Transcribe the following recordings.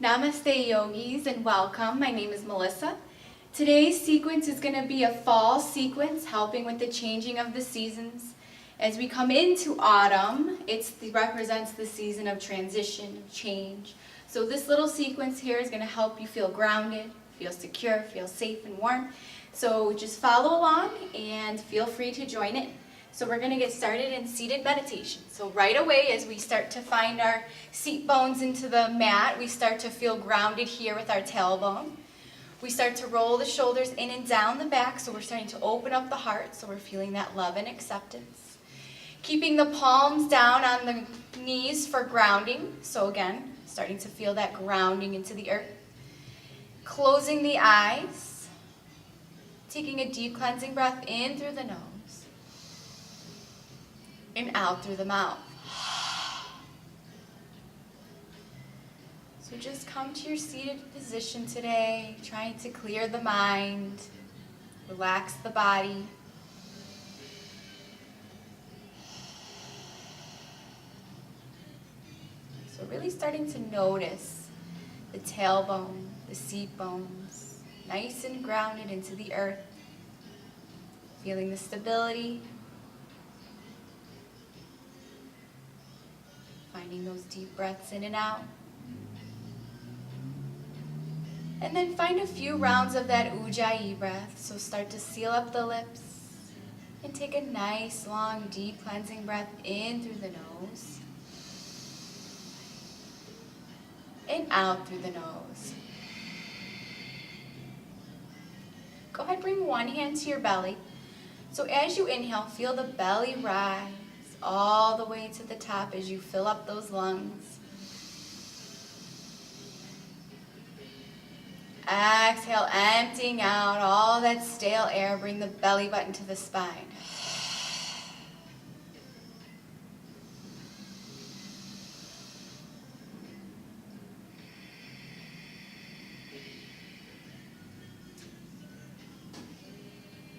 Namaste yogis and welcome. My name is Melissa. Today's sequence is going to be a fall sequence helping with the changing of the seasons. As we come into autumn, it represents the season of transition, of change. So this little sequence here is going to help you feel grounded, feel secure, feel safe and warm. So just follow along and feel free to join in. So we're going to get started in seated meditation. So right away as we start to find our seat bones into the mat, we start to feel grounded here with our tailbone. We start to roll the shoulders in and down the back, so we're starting to open up the heart, so we're feeling that love and acceptance. Keeping the palms down on the knees for grounding, so again, starting to feel that grounding into the earth. Closing the eyes, taking a deep cleansing breath in through the nose and out through the mouth. So just come to your seated position today, trying to clear the mind, relax the body. So really starting to notice the tailbone, the seat bones, nice and grounded into the earth, feeling the stability. Finding those deep breaths in and out. And then find a few rounds of that Ujjayi breath. So start to seal up the lips and take a nice, long, deep cleansing breath in through the nose and out through the nose. Go ahead, bring one hand to your belly. So as you inhale, feel the belly rise all the way to the top as you fill up those lungs. Exhale, emptying out all that stale air. Bring the belly button to the spine.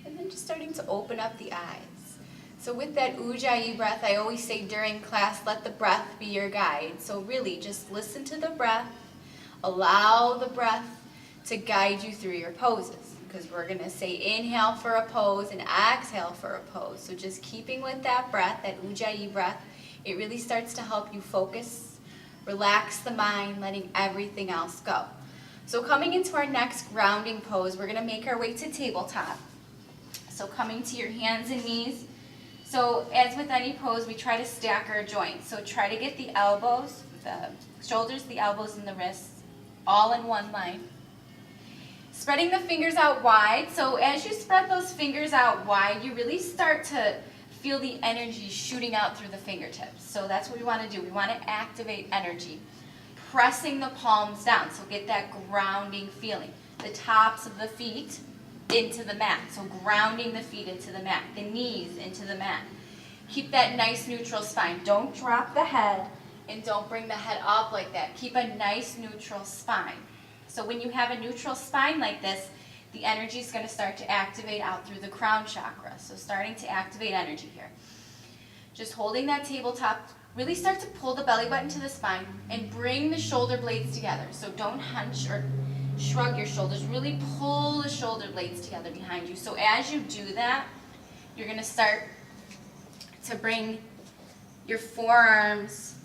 And then just starting to open up the eyes. So with that Ujjayi breath, I always say during class, let the breath be your guide. So really, just listen to the breath. Allow the breath to guide you through your poses. Because we're going to say inhale for a pose and exhale for a pose. So just keeping with that breath, that Ujjayi breath, it really starts to help you focus, relax the mind, letting everything else go. So coming into our next grounding pose, we're going to make our way to tabletop. So coming to your hands and knees. So as with any pose, we try to stack our joints. So try to get the elbows, the shoulders, the elbows, and the wrists all in one line. Spreading the fingers out wide. So as you spread those fingers out wide, you really start to feel the energy shooting out through the fingertips. So that's what we want to do. We want to activate energy. Pressing the palms down, so get that grounding feeling. The tops of the feet into the mat. So grounding the feet into the mat, the knees into the mat. Keep that nice neutral spine. Don't drop the head and don't bring the head up like that. Keep a nice neutral spine. So when you have a neutral spine like this, the energy is going to start to activate out through the crown chakra. So starting to activate energy here. Just holding that tabletop, really start to pull the belly button to the spine and bring the shoulder blades together. So don't hunch or shrug your shoulders, really pull the shoulder blades together behind you. So as you do that, you're going to start to bring your forearms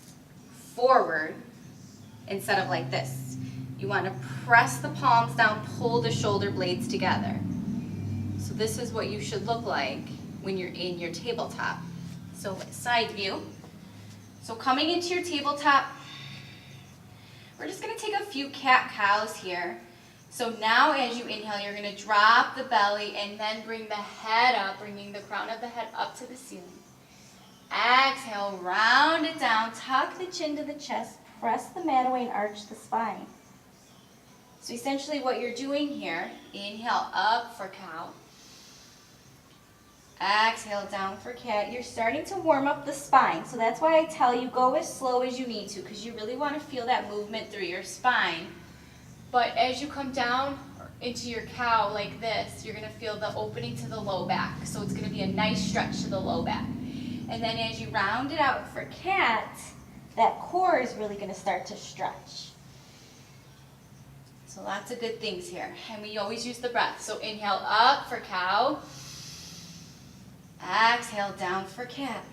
forward instead of like this. You want to press the palms down, pull the shoulder blades together. So this is what you should look like when you're in your tabletop. So side view. So coming into your tabletop, we're just going to take a few cat-cows here. So now as you inhale, you're going to drop the belly and then bring the head up, bringing the crown of the head up to the ceiling. Exhale, round it down, tuck the chin to the chest, press the mat away and arch the spine. So essentially what you're doing here, inhale up for cow. Exhale down for cat. You're starting to warm up the spine. So that's why I tell you go as slow as you need to, because you really want to feel that movement through your spine. But as you come down into your cow like this, you're going to feel the opening to the low back. So it's going to be a nice stretch to the low back. And then as you round it out for cat, that core is really going to start to stretch. So lots of good things here. And we always use the breath. So inhale up for cow. Exhale down for cat.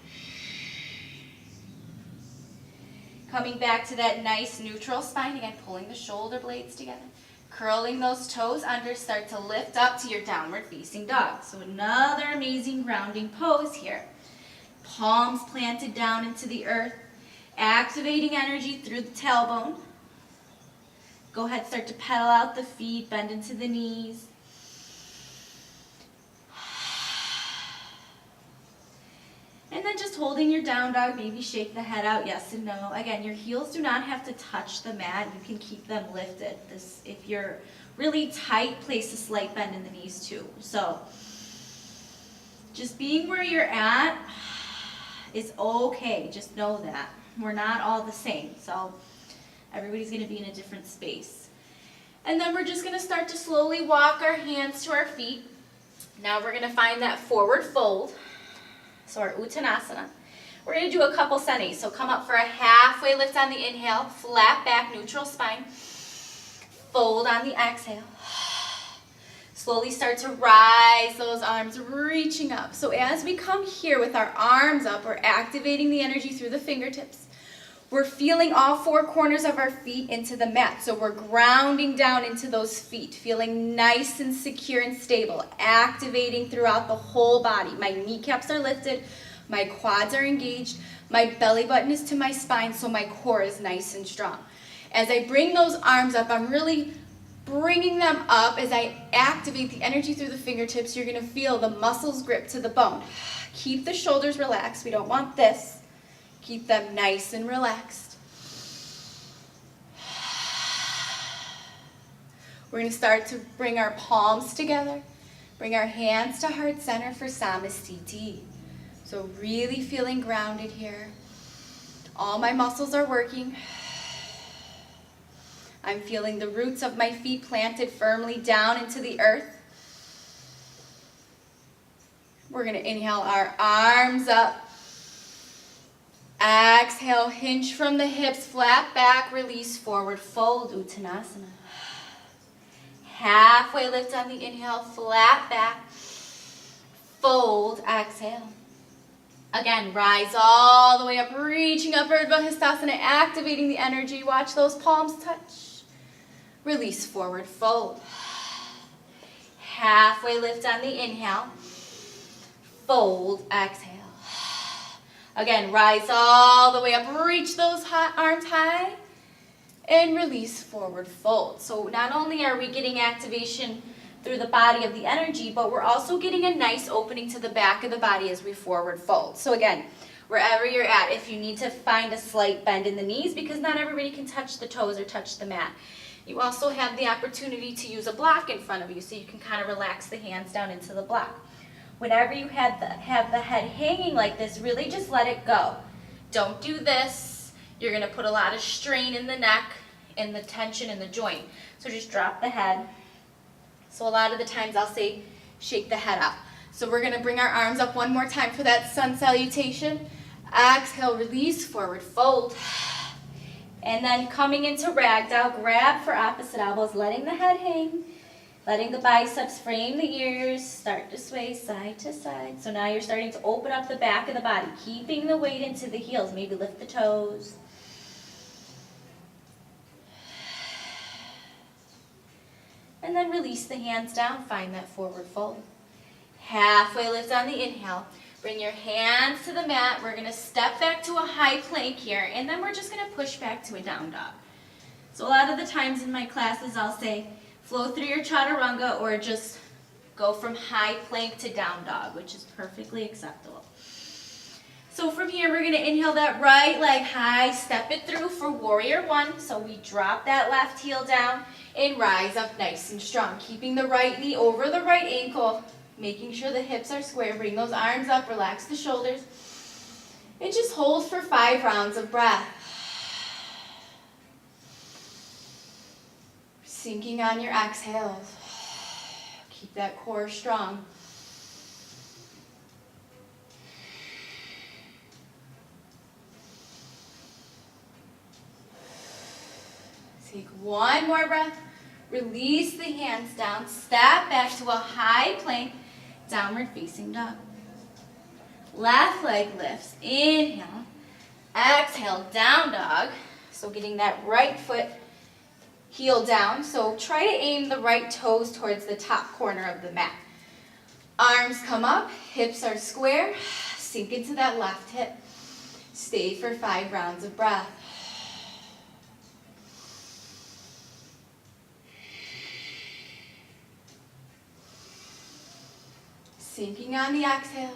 Coming back to that nice neutral spine. Again, pulling the shoulder blades together. Curling those toes under. Start to lift up to your downward facing dog. So another amazing grounding pose here. Palms planted down into the earth. Activating energy through the tailbone. Go ahead, start to pedal out the feet, bend into the knees. And then just holding your down dog, maybe shake the head out, yes and no. Again, your heels do not have to touch the mat. You can keep them lifted. If you're really tight, place a slight bend in the knees too. So just being where you're at is okay. Just know that. We're not all the same. So everybody's going to be in a different space. And then we're just going to start to slowly walk our hands to our feet. Now we're going to find that forward fold. So our Uttanasana. We're going to do a couple senis. So come up for a halfway lift on the inhale, flat back, neutral spine. Fold on the exhale. Slowly start to rise those arms, reaching up. So as we come here with our arms up, we're activating the energy through the fingertips. We're feeling all four corners of our feet into the mat. So we're grounding down into those feet, feeling nice and secure and stable, activating throughout the whole body. My kneecaps are lifted, my quads are engaged, my belly button is to my spine, so my core is nice and strong. As I bring those arms up, I'm really bringing them up. As I activate the energy through the fingertips, you're going to feel the muscles grip to the bone. Keep the shoulders relaxed. We don't want this. Keep them nice and relaxed. We're going to start to bring our palms together. Bring our hands to heart center for Samastiti. So really feeling grounded here. All my muscles are working. I'm feeling the roots of my feet planted firmly down into the earth. We're going to inhale our arms up. Exhale, hinge from the hips, flat back, release, forward fold, Uttanasana. Halfway lift on the inhale, flat back, fold, exhale. Again, rise all the way up, reaching up, Urdhva Hastasana, activating the energy. Watch those palms touch. Release, forward fold. Halfway lift on the inhale, fold, exhale. Again, rise all the way up, reach those arms high, and release, forward fold. So not only are we getting activation through the body of the energy, but we're also getting a nice opening to the back of the body as we forward fold. So again, wherever you're at, if you need to find a slight bend in the knees, because not everybody can touch the toes or touch the mat, you also have the opportunity to use a block in front of you, so you can kind of relax the hands down into the block. Whenever you have the head hanging like this, really just let it go. Don't do this. You're going to put a lot of strain in the neck and the tension in the joint. So just drop the head. So a lot of the times I'll say, shake the head up. So we're going to bring our arms up one more time for that sun salutation. Exhale, release, forward fold. And then coming into ragdoll, grab for opposite elbows, letting the head hang. Letting the biceps frame the ears, start to sway side to side. So now you're starting to open up the back of the body, keeping the weight into the heels. Maybe lift the toes. And then release the hands down, find that forward fold. Halfway lift on the inhale. Bring your hands to the mat. We're going to step back to a high plank here, and then we're just going to push back to a down dog. So a lot of the times in my classes I'll say, flow through your chaturanga, or just go from high plank to down dog, which is perfectly acceptable. So from here, we're going to inhale that right leg high, step it through for warrior one. So we drop that left heel down and rise up nice and strong, keeping the right knee over the right ankle, making sure the hips are square. Bring those arms up, relax the shoulders, and just hold for 5 rounds of breath. Sinking on your exhales. Keep that core strong. Take one more breath. Release the hands down, step back to a high plank, downward facing dog. Left leg lifts, inhale, exhale, down dog. So getting that right foot heel down. So try to aim the right toes towards the top corner of the mat. Arms come up, hips are square, sink into that left hip. Stay for 5 rounds of breath. Sinking on the exhales.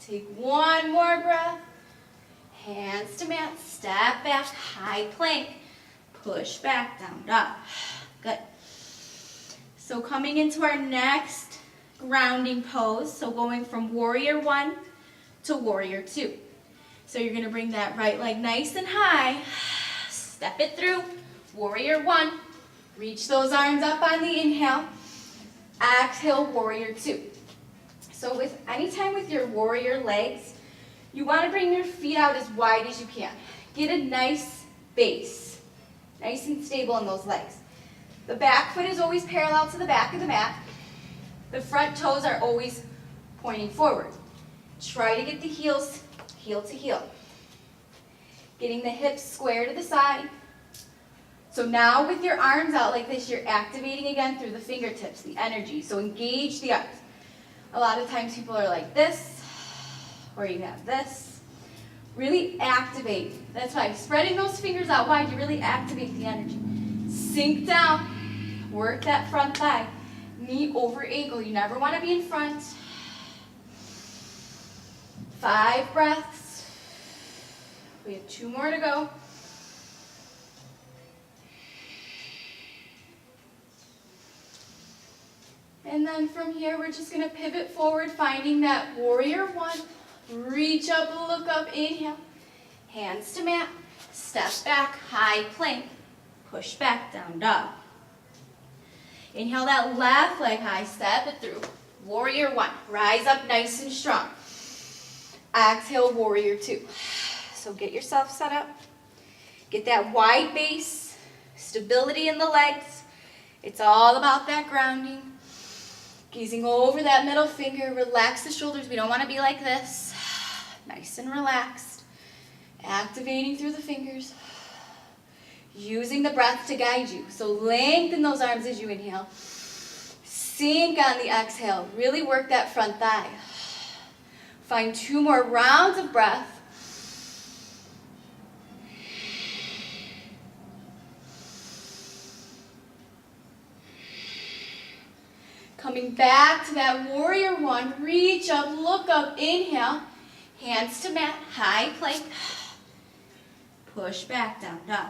Take one more breath. Hands to mat, step back, high plank. Push back, down dog. Good. So coming into our next grounding pose. So going from warrior 1 to warrior 2. So you're going to bring that right leg nice and high. Step it through. Warrior 1. Reach those arms up on the inhale. Exhale, warrior 2. So anytime with your warrior legs, you want to bring your feet out as wide as you can. Get a nice base. Nice and stable in those legs. The back foot is always parallel to the back of the mat. The front toes are always pointing forward. Try to get the heels heel to heel. Getting the hips square to the side. So now with your arms out like this, you're activating again through the fingertips, the energy. So engage the arms. A lot of times people are like this, or you have this. Really activate. That's why spreading those fingers out wide, you really activate the energy. Sink down. Work that front thigh. Knee over ankle. You never want to be in front. 5 breaths. We have 2 more to go. And then from here, we're just going to pivot forward, finding that warrior 1. Reach up, look up, inhale. Hands to mat. Step back, high plank. Push back, down dog. Inhale that left leg high, step it through. Warrior 1. Rise up nice and strong. Exhale, warrior 2. So get yourself set up. Get that wide base, stability in the legs. It's all about that grounding. Gazing over that middle finger, relax the shoulders. We don't want to be like this. Nice and relaxed. Activating through the fingers. Using the breath to guide you. So lengthen those arms as you inhale. Sink on the exhale. Really work that front thigh. Find 2 more rounds of breath. Coming back to that warrior 1, reach up, look up, inhale, hands to mat, high plank, push back, down dog.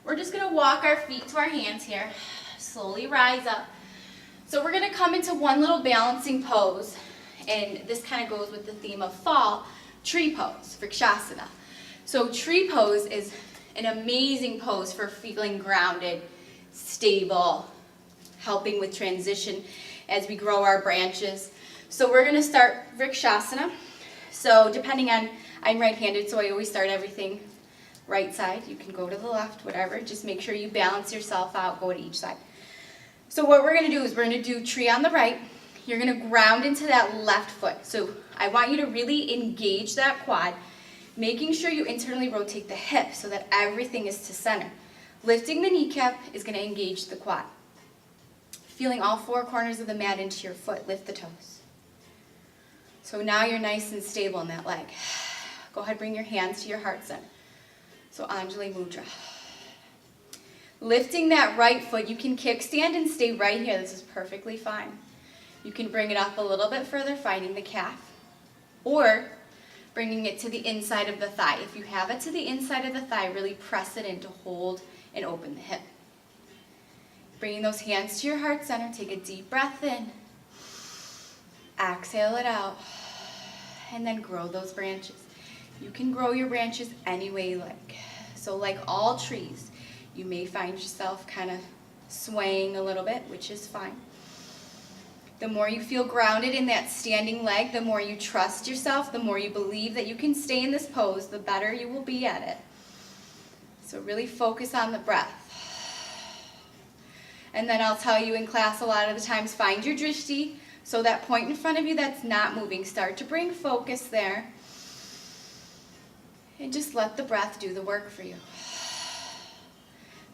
We're just going to walk our feet to our hands here, slowly rise up. So we're going to come into one little balancing pose, and this kind of goes with the theme of fall, tree pose, Vrikshasana. So tree pose is an amazing pose for feeling grounded, stable, helping with transition as we grow our branches. So we're going to start Vrikshasana. So depending on, I'm right-handed, so I always start everything right side. You can go to the left, whatever. Just make sure you balance yourself out, go to each side. So what we're going to do is we're going to do tree on the right. You're going to ground into that left foot. So I want you to really engage that quad, making sure you internally rotate the hip so that everything is to center. Lifting the kneecap is going to engage the quad. Feeling all 4 corners of the mat into your foot. Lift the toes. So now you're nice and stable in that leg. Go ahead, bring your hands to your heart center. So Anjali Mudra. Lifting that right foot, you can kickstand and stay right here. This is perfectly fine. You can bring it up a little bit further, finding the calf, or bringing it to the inside of the thigh. If you have it to the inside of the thigh, really press it in to hold and open the hip. Bringing those hands to your heart center, take a deep breath in. Exhale it out. And then grow those branches. You can grow your branches any way you like. So like all trees, you may find yourself kind of swaying a little bit, which is fine. The more you feel grounded in that standing leg, the more you trust yourself, the more you believe that you can stay in this pose, the better you will be at it. So really focus on the breath. And then I'll tell you in class a lot of the times, find your drishti. So that point in front of you that's not moving, start to bring focus there. And just let the breath do the work for you.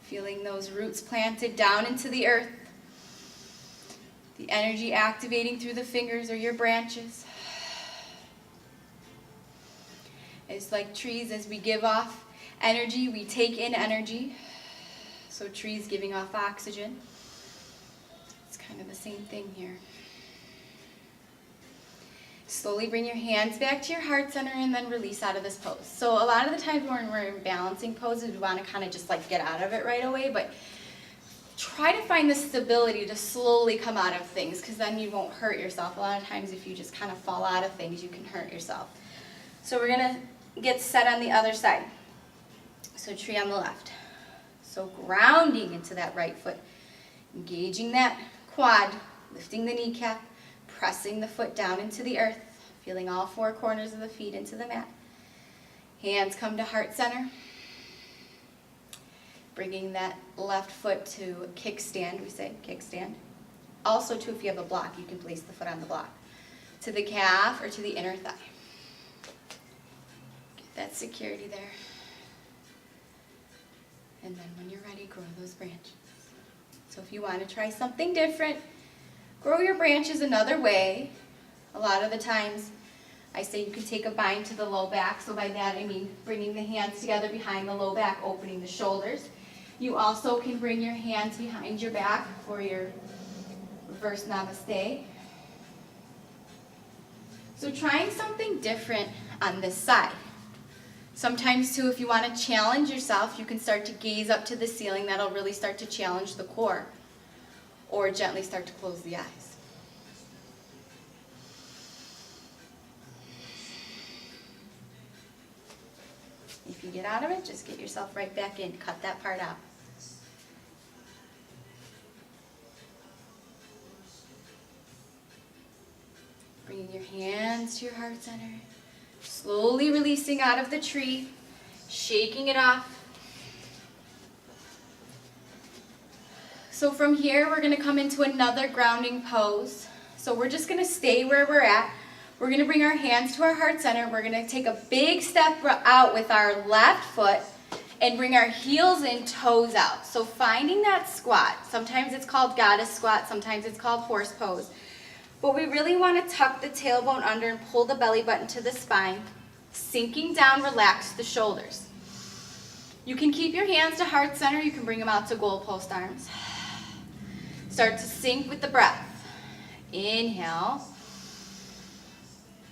Feeling those roots planted down into the earth. The energy activating through the fingers or your branches. It's like trees, as we give off energy, we take in energy. So trees giving off oxygen. It's kind of the same thing here. Slowly bring your hands back to your heart center and then release out of this pose. So a lot of the times when we're in balancing poses, we want to kind of just like get out of it right away, but try to find the stability to slowly come out of things, because then you won't hurt yourself. A lot of times if you just kind of fall out of things, you can hurt yourself. So we're going to get set on the other side. So tree on the left. So grounding into that right foot, engaging that quad, lifting the kneecap, pressing the foot down into the earth, feeling all four corners of the feet into the mat. Hands come to heart center. Bringing that left foot to kickstand, we say kickstand. Also too, if you have a block, you can place the foot on the block. To the calf or to the inner thigh. Get that security there. And then when you're ready, grow those branches. So if you want to try something different, grow your branches another way. A lot of the times I say you can take a bind to the low back. So by that I mean bringing the hands together behind the low back, opening the shoulders. You also can bring your hands behind your back for your reverse namaste. So trying something different on this side. Sometimes too, if you want to challenge yourself, you can start to gaze up to the ceiling. That'll really start to challenge the core. Or gently start to close the eyes. If you get out of it, just get yourself right back in. Cut that part out. Bringing your hands to your heart center. Slowly releasing out of the tree. Shaking it off. So from here, we're going to come into another grounding pose. So we're just going to stay where we're at. We're going to bring our hands to our heart center. We're going to take a big step out with our left foot and bring our heels in, toes out. So finding that squat. Sometimes it's called goddess squat. Sometimes it's called horse pose. But we really want to tuck the tailbone under and pull the belly button to the spine. Sinking down, relax the shoulders. You can keep your hands to heart center. You can bring them out to goalpost arms. Start to sink with the breath. Inhale.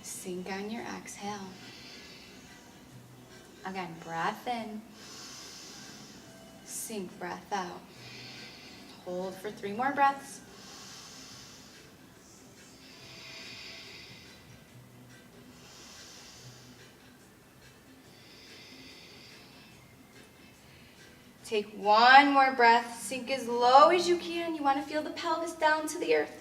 Sink on your exhale. Again, breath in. Sink, breath out. Hold for 3 more breaths. Take 1 more breath. Sink as low as you can. You want to feel the pelvis down to the earth.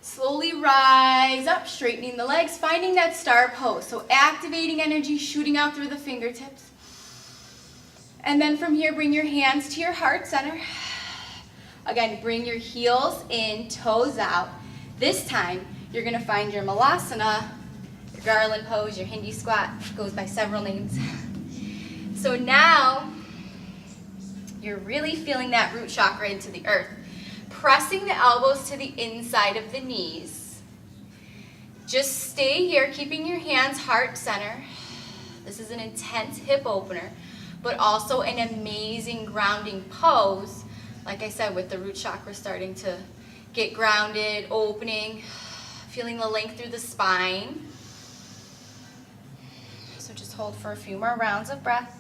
Slowly rise up, straightening the legs, finding that star pose. So activating energy, shooting out through the fingertips. And then from here, bring your hands to your heart center. Again, bring your heels in, toes out. This time, you're going to find your Milazzo, your Garland pose, your Hindi squat. It goes by several names. So now, you're really feeling that root chakra into the earth. Pressing the elbows to the inside of the knees. Just stay here, keeping your hands heart center. This is an intense hip opener, but also an amazing grounding pose. Like I said, with the root chakra starting to get grounded, opening, feeling the length through the spine. So just hold for a few more rounds of breath.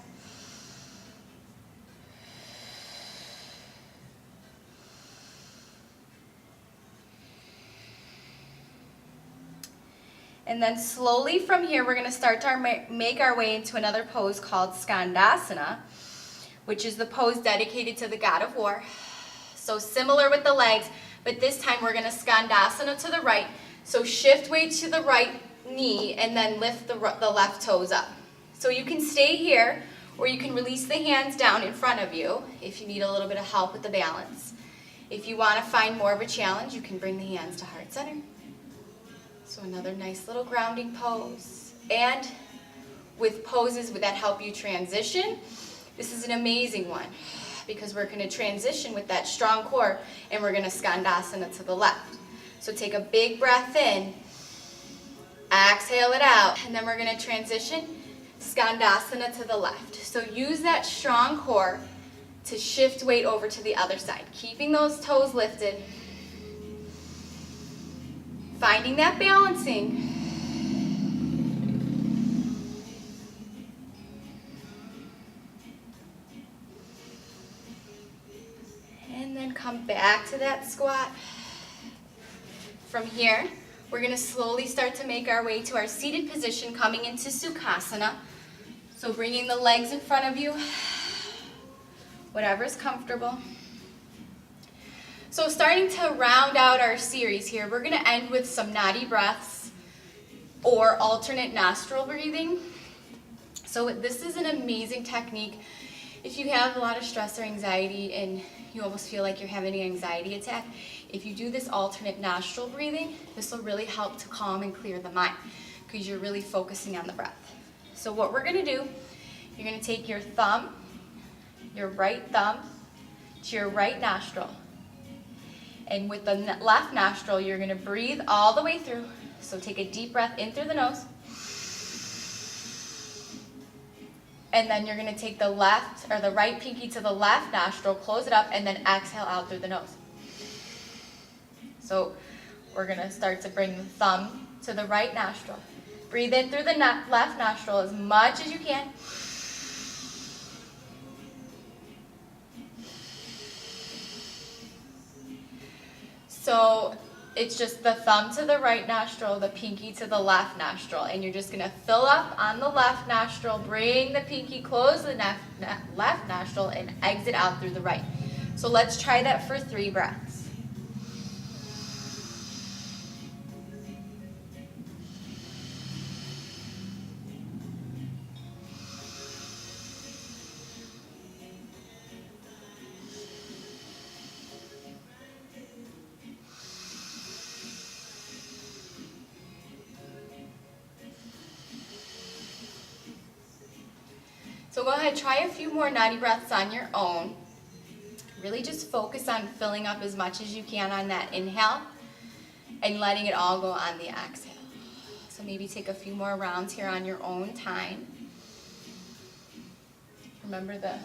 And then slowly from here, we're going to start to make our way into another pose called Scanasana, which is the pose dedicated to the god of war. So similar with the legs, but this time we're going to Scanasana to the right. So shift weight to the right knee and then lift the left toes up. So you can stay here Or you can release the hands down in front of you if you need a little bit of help with the balance. If you want to find more of a challenge, you can bring the hands to heart center. So another nice little grounding pose. And with poses that help you transition, this is an amazing one because we're going to transition with that strong core and we're going to Scanasana to the left. So take a big breath in, exhale it out, and then we're going to transition Scanasana to the left. So use that strong core to shift weight over to the other side, keeping those toes lifted, finding that balancing. And then come back to that squat. From here, we're going to slowly start to make our way to our seated position, coming into Sukhasana. So bringing the legs in front of you, whatever's comfortable. So starting to round out our series here, we're going to end with some nadi breaths or alternate nostril breathing. So this is an amazing technique. If you have a lot of stress or anxiety and you almost feel like you're having an anxiety attack, if you do this alternate nostril breathing, this will really help to calm and clear the mind because you're really focusing on the breath. So what we're going to do, you're going to take your thumb, your right thumb, to your right nostril. And with the left nostril, you're going to breathe all the way through. So take a deep breath in through the nose. And then you're going to take the left or the right pinky to the left nostril, close it up, and then exhale out through the nose. So we're going to start to bring the thumb to the right nostril. Breathe in through the left nostril as much as you can. So it's just the thumb to the right nostril, the pinky to the left nostril. And you're just going to fill up on the left nostril, bring the pinky, close the left nostril, and exit out through the right. So let's try that for 3 breaths. So go ahead, try a few more nadi breaths on your own. Really just focus on filling up as much as you can on that inhale and letting it all go on the exhale. So maybe take a few more rounds here on your own time. Remember the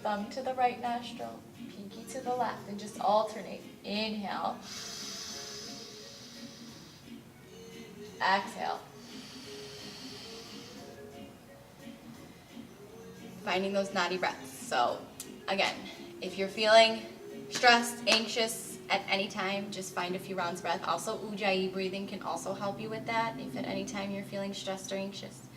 thumb to the right nostril, pinky to the left, and just alternate. Inhale. Exhale. Finding those nadi breaths. So again, if you're feeling stressed, anxious at any time, just find a few rounds of breath. Also, Ujjayi breathing can also help you with that if at any time you're feeling stressed or anxious.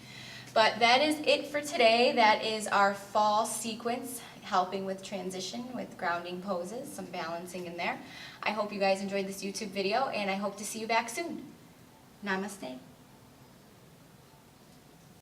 But that is it for today. That is our fall sequence, helping with transition, with grounding poses, some balancing in there. I hope you guys enjoyed this YouTube video, and I hope to see you back soon. Namaste.